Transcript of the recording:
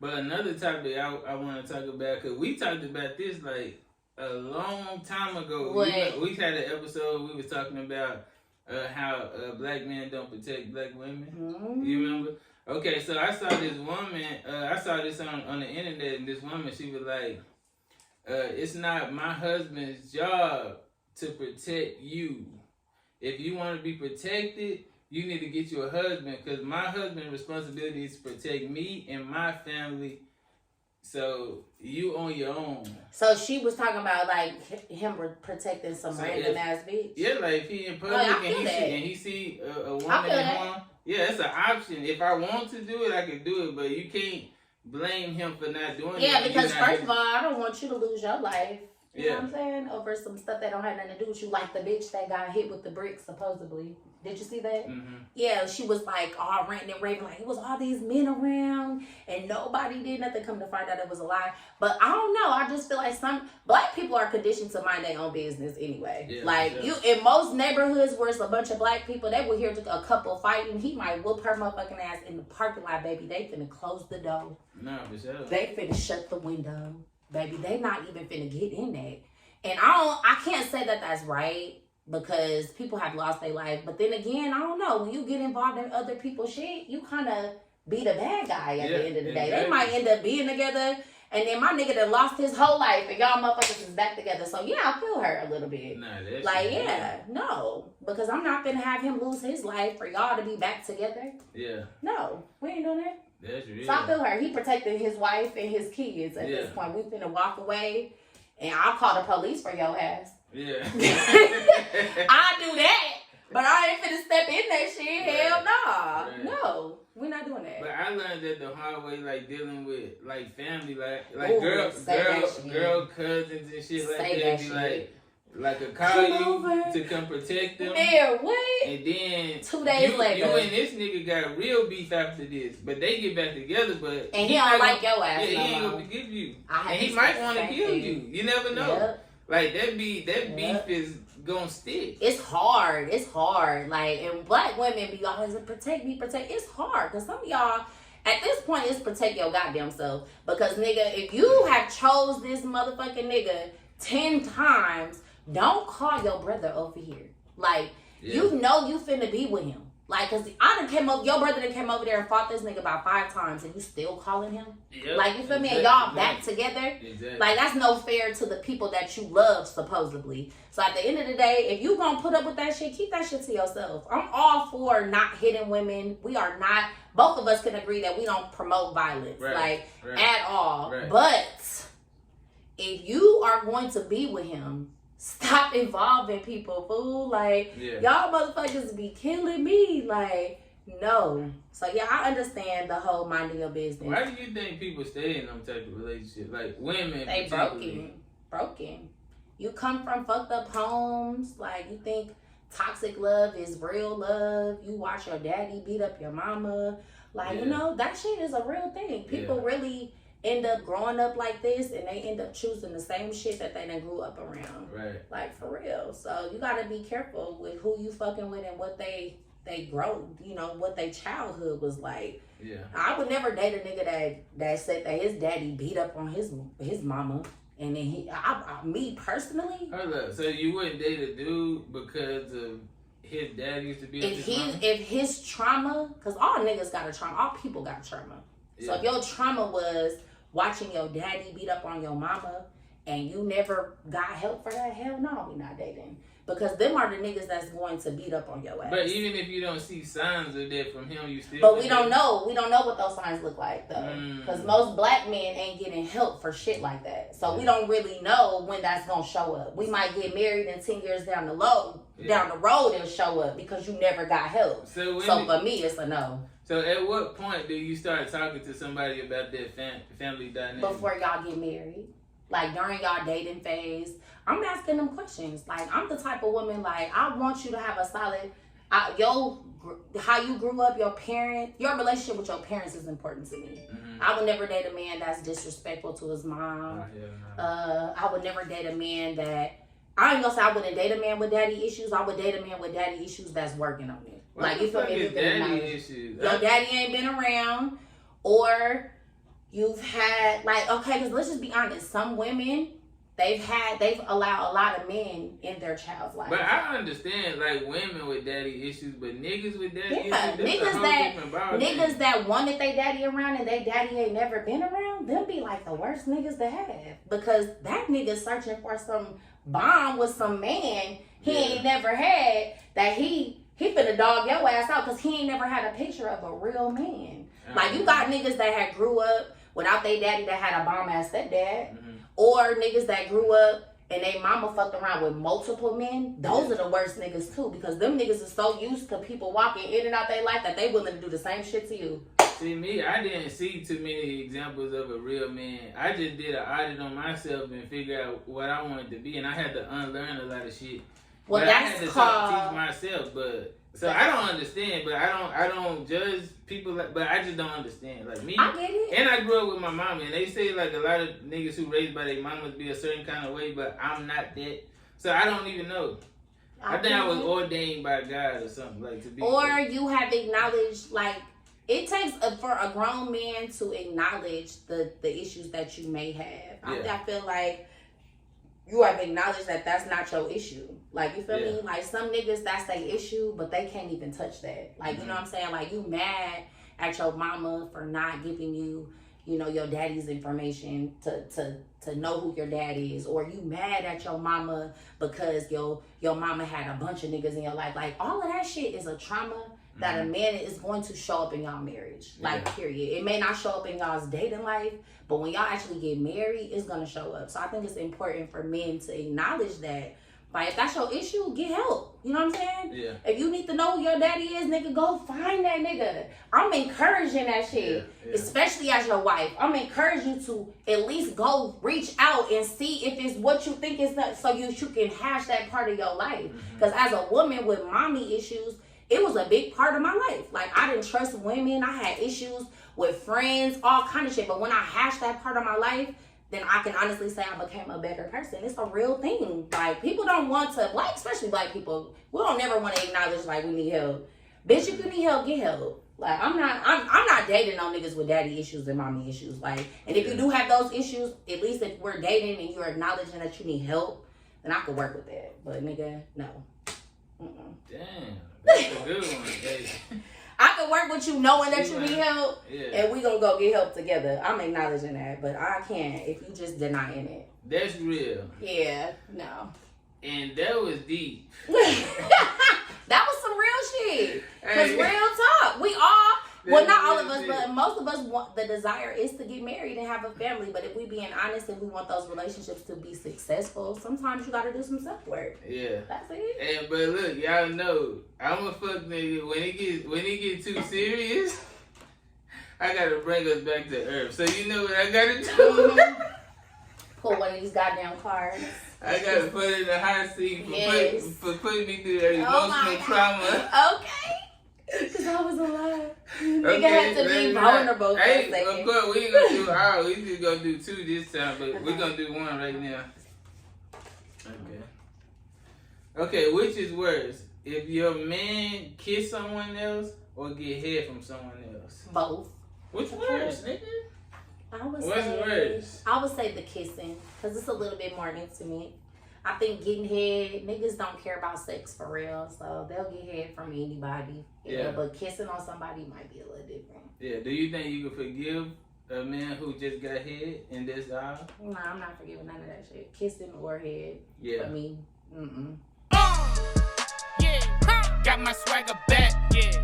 But another topic I want to talk about, because we talked about this like a long time ago. We had an episode we was talking about how black men don't protect black women. Mm-hmm. You remember? Okay, so I saw this woman, I saw this on the internet, and this woman, she was like, it's not my husband's job to protect you. If you want to be protected, you need to get you a husband, because my husband's responsibility is to protect me and my family. So you on your own. So she was talking about like him protecting some random ass bitch. Yeah, like if he in public and he see a woman at home. Yeah, it's an option. If I want to do it, I can do it, but you can't blame him for not doing it. Yeah, because first of all, I don't want you to lose your life. You know what I'm saying? Over some stuff that don't have nothing to do with you, like the bitch that got hit with the brick, supposedly. Did you see that? Mm-hmm. Yeah, she was like all ranting and raving, like it was all these men around and nobody did nothing. Come to find out it was a lie. But I don't know. I just feel like some black people are conditioned to mind their own business anyway. Yeah, like you in most neighborhoods where it's a bunch of black people, they will hear a couple fighting. He might whoop her motherfucking ass in the parking lot, baby. They finna close the door. No, for sure. They finna shut the window, baby. They not even finna get in there. And I can't say that that's right, because people have lost their life. But then again, I don't know. When you get involved in other people's shit, you kind of be the bad guy at the end of the day. Exactly. They might end up being together, and then my nigga that lost his whole life, and y'all motherfuckers is back together. So yeah, I feel her a little bit. Nah, that's like, no. Because I'm not gonna have him lose his life for y'all to be back together. Yeah. No, we ain't doing that. That's real. So I feel her. He protected his wife and his kids at this point. We finna walk away, and I'll call the police for your ass. Yeah. I do that, but I ain't finna step in that shit. Right. Hell nah. Right. No, we're not doing that. But I learned that the hard way, like dealing with like family, like ooh, girl cousins and shit like that. Be like a call you to come protect them. Man, what? And then 2 days later, you and this nigga got real beef after this, but they get back together. But he don't like your ass. Yeah, he ain't gonna forgive you, and he might want to kill you. You never know. Yep. Like that beef is gonna stick. It's hard. Like, and black women be always like, protect me. It's hard because some of y'all at this point is protect your goddamn self. Because nigga, if you have chose this motherfucking nigga 10 times, don't call your brother over here. Like you know you finna be with him. Like, cause your brother done came over there and fought this nigga about 5 times, and you still calling him? Yep, like, you feel me? And y'all back together? Exactly. Like, that's no fair to the people that you love, supposedly. So at the end of the day, if you gonna put up with that shit, keep that shit to yourself. I'm all for not hitting women. We are not, both of us can agree that we don't promote violence, at all. Right. But if you are going to be with him, stop involving people, fool. Like, y'all motherfuckers be killing me. Like, no. So, yeah, I understand the whole minding your business. Why do you think people stay in them type of relationships? Like, women. They broken. You come from fucked up homes. Like, you think toxic love is real love. You watch your daddy beat up your mama. Like, you know, that shit is a real thing. People really end up growing up like this, and they end up choosing the same shit that they done grew up around. Right. Like, for real. So you gotta be careful with who you fucking with and what they grow, you know, what their childhood was like. Yeah. I would never date a nigga that said that his daddy beat up on his mama. And then me personally. Hold up. So you wouldn't date a dude because of his dad used to be up his mama? If his trauma, because all niggas got a trauma, all people got trauma. Yeah. So if your trauma was watching your daddy beat up on your mama and you never got help for that, hell no, we not dating. Because them are the niggas that's going to beat up on your ass. But even if you don't see signs of that from him, you still. But we don't know. We don't know what those signs look like though. Because most black men ain't getting help for shit like that. So we don't really know when that's gonna show up. We might get married and 10 years down the road it'll show up because you never got help. So for me, it's a no. So at what point do you start talking to somebody about their family dynamic? Before y'all get married. Like, during y'all dating phase, I'm asking them questions. Like, I'm the type of woman, like, I want you to have a solid, how you grew up, your relationship with your parents is important to me. Mm-hmm. I would never date a man that's disrespectful to his mom. I would never date a man that, I ain't gonna say I wouldn't date a man with daddy issues. I would date a man with daddy issues that's working on it. Like, you feel me? Your daddy ain't been around, or you've had, like, okay, because let's just be honest, some women, they've allowed a lot of men in their child's life. But I understand, like, women with daddy issues, but niggas with daddy issues, niggas that wanted their daddy around and their daddy ain't never been around, them be like the worst niggas to have. Because that nigga searching for some bond with some man he ain't never had, that he finna dog your ass out because he ain't never had a picture of a real man. Like, you got niggas that had grew up without their daddy that had a bomb-ass stepdad. Mm-hmm. Or niggas that grew up and they mama fucked around with multiple men. Those are the worst niggas, too. Because them niggas is so used to people walking in and out their life that they willing to do the same shit to you. See, me, I didn't see too many examples of a real man. I just did an audit on myself and figure out what I wanted to be. And I had to unlearn a lot of shit. Well, but that's I had to called... teach myself, but... So I don't understand, but I don't judge people, but I just don't understand. Like me, I get it. And I grew up with my mama, and they say like a lot of niggas who raised by their mamas be a certain kind of way, but I'm not that. So I don't even know. I think I was ordained by God or something, like, to be. Or you have acknowledged, like, it takes for a grown man to acknowledge the issues that you may have. Yeah. I feel like you have acknowledged that that's not your issue. Like, you feel me? Like, some niggas, that's their issue, but they can't even touch that. Like, you know what I'm saying? Like, you mad at your mama for not giving you, you know, your daddy's information to know who your dad is. Or you mad at your mama because your mama had a bunch of niggas in your life. Like, all of that shit is a trauma that a man is going to show up in y'all marriage. Like, period. It may not show up in y'all's dating life, but when y'all actually get married, it's going to show up. So I think it's important for men to acknowledge that. Like, if that's your issue, get help. You know what I'm saying? Yeah. If you need to know who your daddy is, nigga, go find that nigga. I'm encouraging that shit. Yeah. Especially as your wife. I'm encouraging you to at least go reach out and see if it's what you think is not, so you can hash that part of your life. Because as a woman with mommy issues, it was a big part of my life. Like, I didn't trust women. I had issues with friends, all kind of shit. But when I hashed that part of my life, then I can honestly say I became a better person. It's a real thing. Like, people don't want to, like, especially black people, we don't never want to acknowledge, like, we need help. Bitch, if you need help, get help. Like, I'm not dating no niggas with daddy issues and mommy issues. Like, and if you do have those issues, at least if we're dating and you're acknowledging that you need help, then I could work with that. But nigga, no. Damn. That's a good one, baby. I can work with you knowing that you need help, and we gonna go get help together. I'm acknowledging that, but I can't if you just denying it. That's real. Yeah, no. And that was deep. That was some real shit. Because real talk, we all, well, not all of us, but most of us want, the desire is to get married and have a family. But if we being honest and we want those relationships to be successful, sometimes you gotta do some self work. Yeah. That's it. But look, y'all know, I'm a fuck nigga. When it get too serious, I gotta bring us back to earth. So you know what I gotta do? Pull one of these goddamn cards. I gotta put it in the hot seat for putting me through that emotional trauma. Okay. Because I was alive. Nigga had to be vulnerable for a second. Of course, we ain't gonna do all. We just gonna do 2 this time, but we're gonna do 1 right now. Okay, which is worse? If your man kiss someone else or get head from someone else? Both. Which worse, nigga? What's worse? I would say the kissing, because it's a little bit more intimate. I think getting head, niggas don't care about sex for real, so they'll get head from anybody. Yeah. But kissing on somebody might be a little different. Yeah. Do you think you can forgive a man who just got head and that's all? No, I'm not forgiving none of that shit. Kissing or head. Yeah. For me. Yeah. Got my swagger back. Yeah.